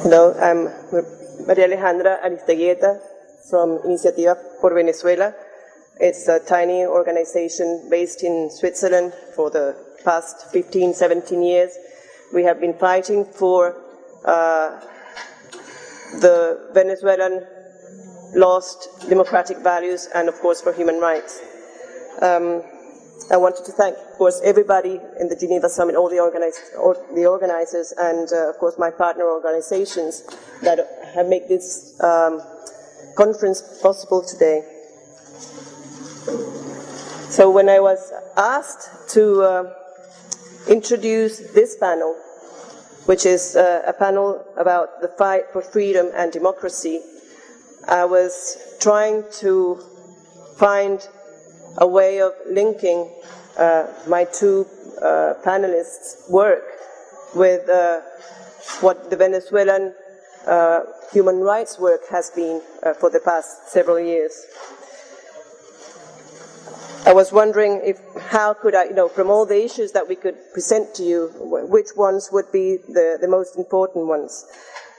Hello, I'm Maria Alejandra Aristeguieta from Iniciativa por Venezuela. It's a tiny organization based in Switzerland for the past 15, 17 years. We have been fighting for the Venezuelan lost democratic values and, of course, for human rights. I wanted to thank, of course, everybody in the Geneva Summit, all the organizers, and, of course, my partner organizations that have made this conference possible today. So when I was asked to introduce this panel, which is a panel about the fight for freedom and democracy, I was trying to find a way of linking my two panelists' work with what the Venezuelan human rights work has been for the past several years. I was wondering how could I, from all the issues that we could present to you, which ones would be the most important ones?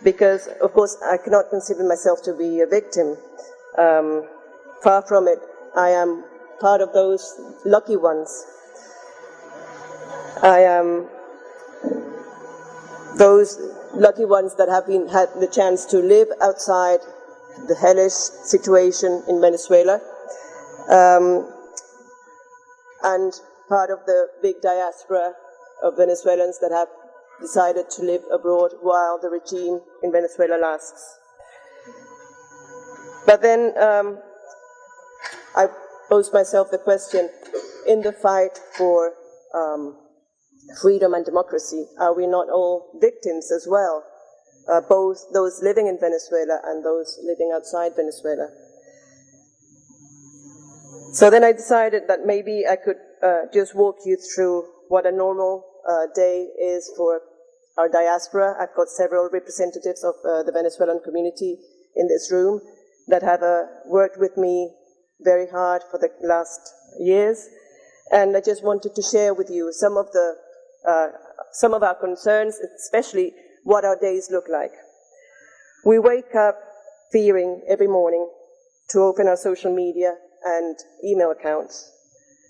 Because, of course, I cannot consider myself to be a victim. Far from it. I am part of those lucky ones. I am those lucky ones that have had the chance to live outside the hellish situation in Venezuela, and part of the big diaspora of Venezuelans that have decided to live abroad while the regime in Venezuela lasts. But then I posed myself the question, in the fight for freedom and democracy, are we not all victims as well? Both those living in Venezuela and those living outside Venezuela. So then I decided that maybe I could just walk you through what a normal day is for our diaspora. I've got several representatives of the Venezuelan community in this room that have worked with me very hard for the last years, and I just wanted to share with you some of our concerns, especially what our days look like. We wake up fearing every morning to open our social media and email accounts,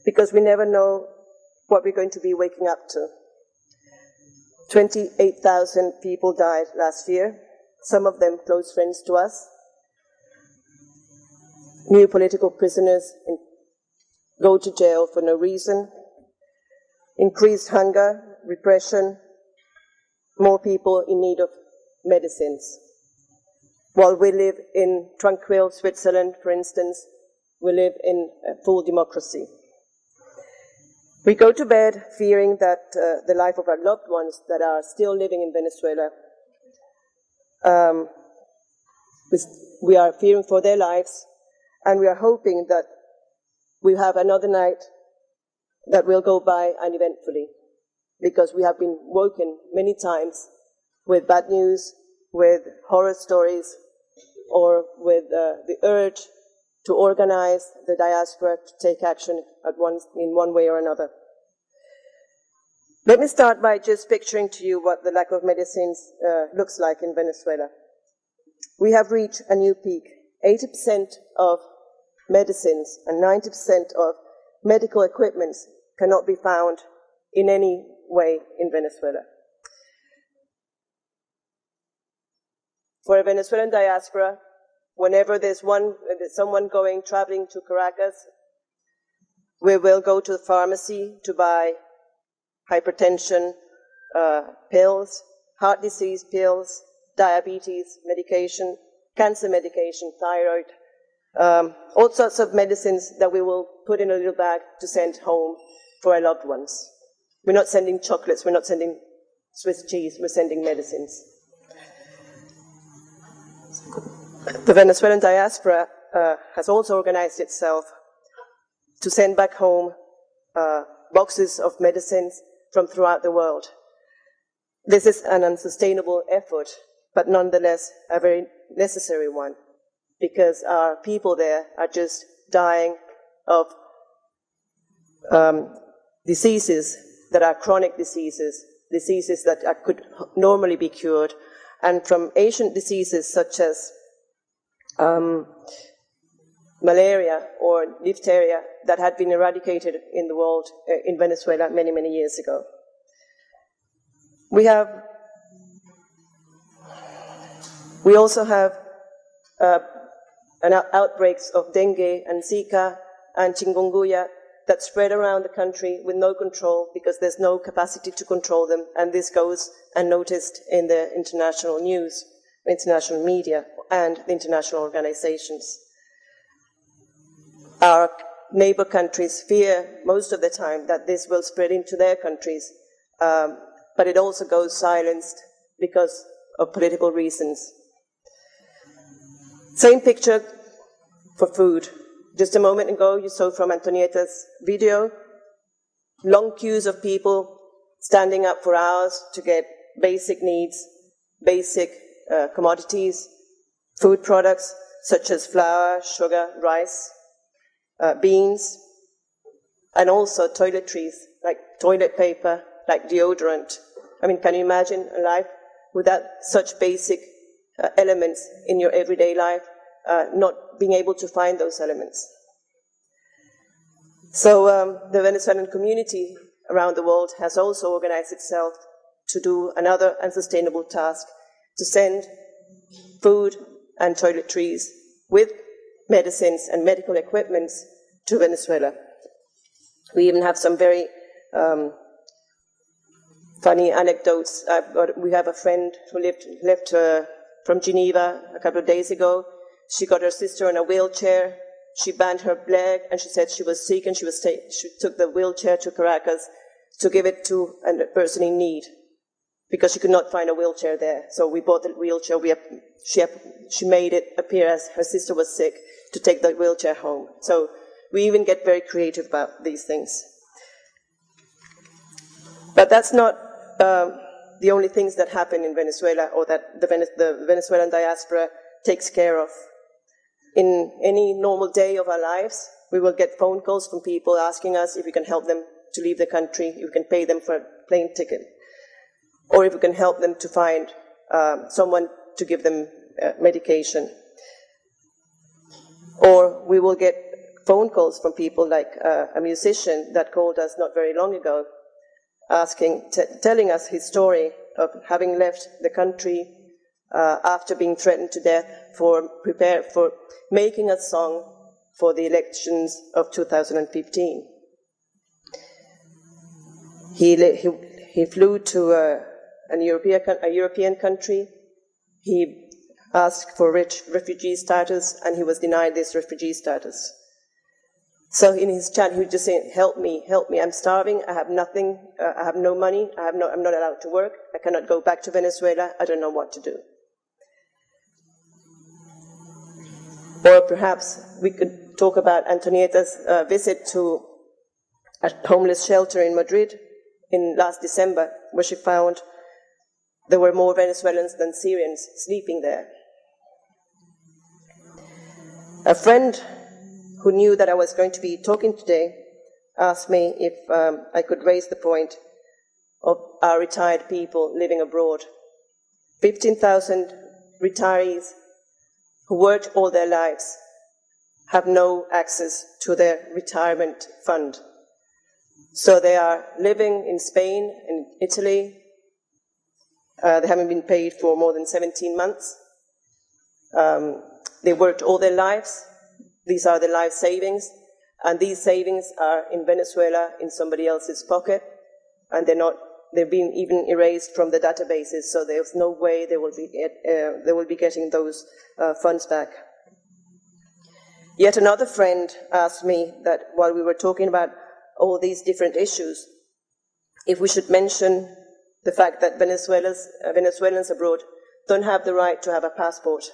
because we never know what we're going to be waking up to. 28,000 people died last year, some of them close friends to us. New political prisoners go to jail for no reason. Increased hunger, repression, more people in need of medicines. While we live in tranquil Switzerland, for instance, we live in full democracy. We go to bed fearing that the life of our loved ones that are still living in Venezuela, we are fearing for their lives, and we are hoping that we have another night that will go by uneventfully, because we have been woken many times with bad news, with horror stories, or with the urge to organize the diaspora to take action in one way or another. Let me start by just picturing to you what the lack of medicines looks like in Venezuela. We have reached a new peak. 80% of medicines and 90% of medical equipment cannot be found in any way in Venezuela. For a Venezuelan diaspora, whenever there's someone traveling to Caracas, we will go to the pharmacy to buy hypertension pills, heart disease pills, diabetes medication, cancer medication, thyroid, all sorts of medicines that we will put in a little bag to send home for our loved ones. We're not sending chocolates, we're not sending Swiss cheese, we're sending medicines. The Venezuelan diaspora has also organized itself to send back home boxes of medicines from throughout the world. This is an unsustainable effort, but nonetheless a very necessary one, because our people there are just dying of diseases that are chronic diseases, diseases that could normally be cured, and from ancient diseases such as malaria or diphtheria that had been eradicated in the world, in Venezuela, many, many years ago. We also have outbreaks of dengue and Zika and chikungunya that spread around the country with no control because there's no capacity to control them, and this goes unnoticed in the international news, international media, and the international organizations. Our neighbor countries fear most of the time that this will spread into their countries, but it also goes silenced because of political reasons. Same picture for food. Just a moment ago, you saw from Antonieta's video, long queues of people standing up for hours to get basic needs, basic commodities, food products such as flour, sugar, rice, beans, and also toiletries, like toilet paper, like deodorant. I mean, can you imagine a life without such basic elements in your everyday life, not being able to find those elements? So the Venezuelan community around the world has also organized itself to do another unsustainable task, to send food and toiletries with medicines and medical equipment to Venezuela. We even have some very funny anecdotes. We have a friend who left from Geneva a couple of days ago. She got her sister in a wheelchair. She bent her leg, and she said she was sick, and she took the wheelchair to Caracas to give it to a person in need, because she could not find a wheelchair there. So we bought the wheelchair. She made it appear as her sister was sick to take the wheelchair home. So we even get very creative about these things. But that's not the only things that happen in Venezuela, or that the Venezuelan diaspora takes care of. In any normal day of our lives, we will get phone calls from people asking us if we can help them to leave the country, if we can pay them for a plane ticket, or if we can help them to find someone to give them medication. Or we will get phone calls from people like a musician that called us not very long ago, telling us his story of having left the country after being threatened to death for making a song for the elections of 2015. He flew to a European country. He asked for refugee status, and he was denied this refugee status. So in his chat, he would just say, help me, I'm starving, I have nothing, I have no money, I'm not allowed to work, I cannot go back to Venezuela, I don't know what to do. Or perhaps we could talk about Antonieta's visit to a homeless shelter in Madrid in last December, where she found there were more Venezuelans than Syrians sleeping there. A friend who knew that I was going to be talking today asked me if I could raise the point of our retired people living abroad. 15,000 retirees who worked all their lives have no access to their retirement fund. So they are living in Spain, in Italy. They haven't been paid for more than 17 months. They worked all their lives. These are their life savings. And these savings are in Venezuela in somebody else's pocket. And they've been even erased from the databases, so there's no way they will be getting those funds back. Yet another friend asked me that while we were talking about all these different issues, if we should mention the fact that Venezuelans abroad don't have the right to have a passport.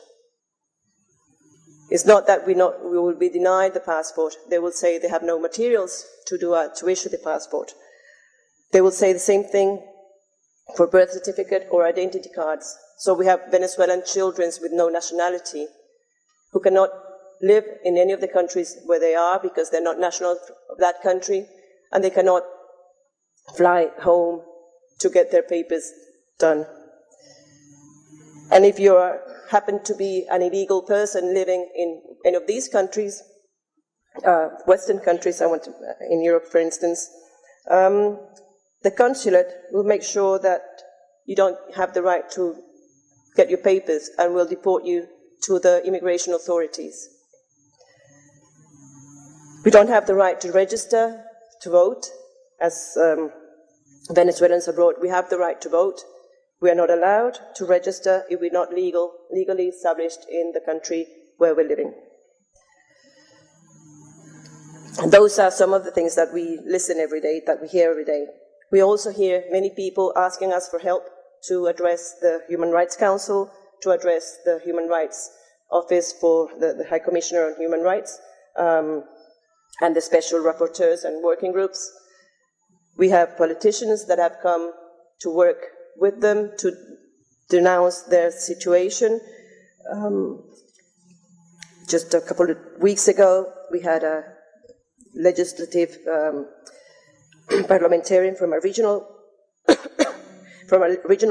It's not that we will be denied the passport. They will say they have no materials to issue the passport. They will say the same thing for birth certificate or identity cards. So we have Venezuelan children with no nationality who cannot live in any of the countries where they are because they're not national of that country, and they cannot fly home to get their papers done. And if you happen to be an illegal person living in any of these countries, Western countries, in Europe, for instance, the consulate will make sure that you don't have the right to get your papers and will deport you to the immigration authorities. We don't have the right to register to vote as Venezuelans abroad. We have the right to vote. We are not allowed to register if we're not legally established in the country where we're living. And those are some of the things that we listen every day, that we hear every day. We also hear many people asking us for help to address the Human Rights Council, to address the Human Rights Office for the High Commissioner on Human Rights, and the special rapporteurs and working groups. We have politicians that have come to work with them to denounce their situation. Just a couple of weeks ago, we had a legislative parliamentarian from a regional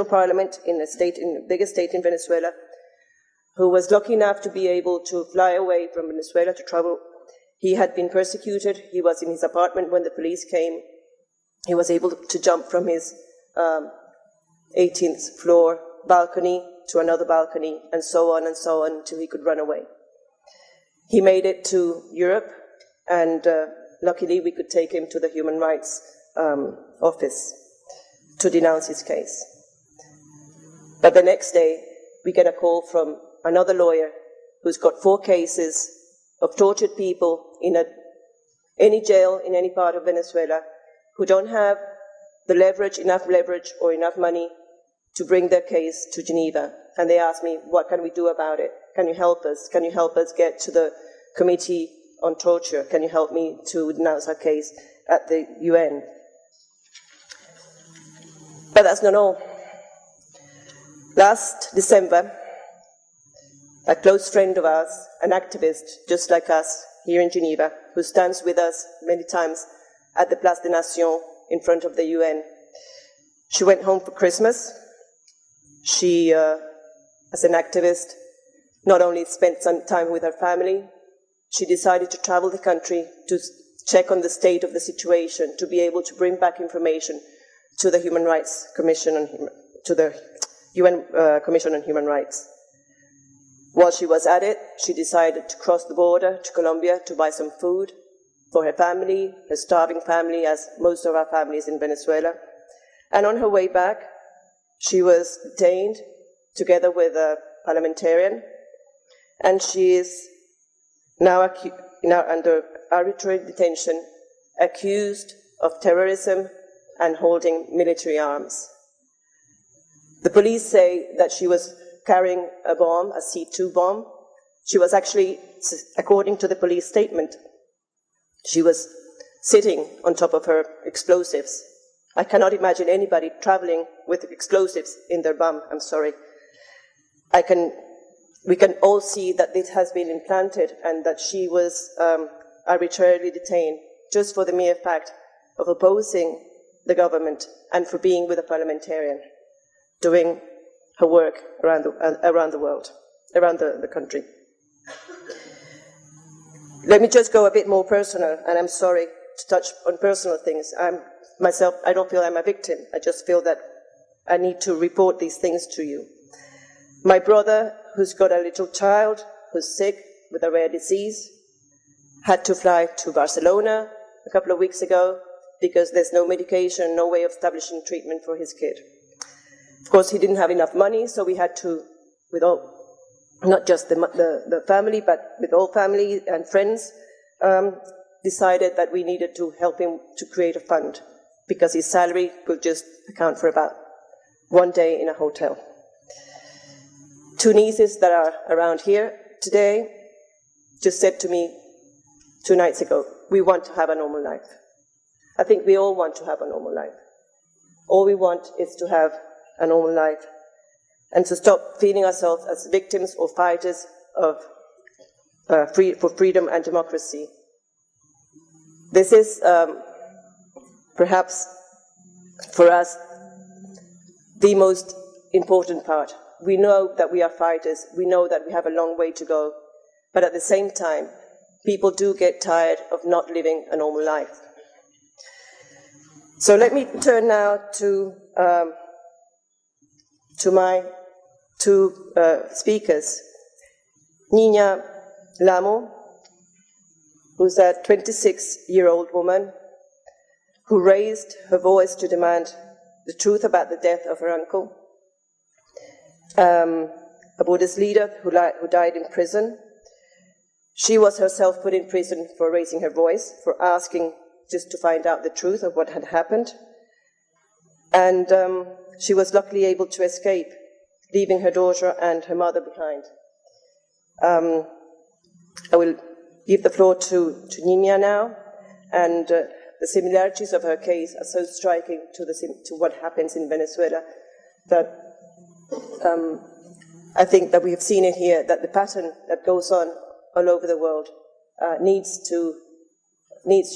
parliament in the biggest state in Venezuela, who was lucky enough to be able to fly away from Venezuela to travel. He had been persecuted. He was in his apartment when the police came. He was able to jump from his 18th floor balcony to another balcony, and so on until he could run away. He made it to Europe, and luckily we could take him to the Human Rights Office to denounce his case. But the next day, we get a call from another lawyer who's got 4 cases of tortured people in any jail in any part of Venezuela who don't have enough leverage or enough money to bring their case to Geneva. And they asked me, what can we do about it? Can you help us? Can you help us get to the Committee on Torture? Can you help me to denounce our case at the UN? But that's not all. Last December, a close friend of ours, an activist just like us here in Geneva, who stands with us many times at the Place des Nations in front of the UN. She went home for Christmas. She, as an activist, not only spent some time with her family, she decided to travel the country to check on the state of the situation, to be able to bring back information to the Human Rights Commission, to the UN Commission on Human Rights. While she was at it, she decided to cross the border to Colombia to buy some food for her family, her starving family, as most of our families in Venezuela. And on her way back, she was detained together with a parliamentarian, and she is now under arbitrary detention, accused of terrorism and holding military arms. The police say that she was carrying a bomb, a C2 bomb. She was actually, according to the police statement, she was sitting on top of her explosives. I cannot imagine anybody traveling with explosives in their bum, I'm sorry. We can all see that this has been implanted and that she was arbitrarily detained just for the mere fact of opposing the government and for being with a parliamentarian, doing her work around the world, around the country. Let me just go a bit more personal, and I'm sorry to touch on personal things. I don't feel I'm a victim. I just feel that I need to report these things to you. My brother, who's got a little child who's sick with a rare disease, had to fly to Barcelona a couple of weeks ago because there's no medication, no way of establishing treatment for his kid. Of course, he didn't have enough money, so we had to, with all, not just the family, but with all family and friends, decided that we needed to help him to create a fund because his salary could just account for about one day in a hotel. 2 nieces that are around here today just said to me 2 nights ago, we want to have a normal life. I think we all want to have a normal life. All we want is to have a normal life and to stop feeling ourselves as victims or fighters of, for freedom and democracy. This is perhaps for us the most important part We know that we are fighters. We know that we have a long way to go. But at the same time, people do get tired of not living a normal life. So let me turn now to my two speakers. Nina Lamo, who's a 26-year-old woman who raised her voice to demand the truth about the death of her uncle. A Buddhist leader who died in prison. She was herself put in prison for raising her voice, for asking just to find out the truth of what had happened. And she was luckily able to escape, leaving her daughter and her mother behind. I will give the floor to Nina now, and the similarities of her case are so striking to what happens in Venezuela that I think that we have seen it here, that the pattern that goes on all over the world needs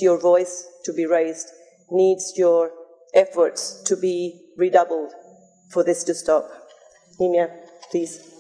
your voice to be raised, needs your efforts to be redoubled for this to stop. Nina, please.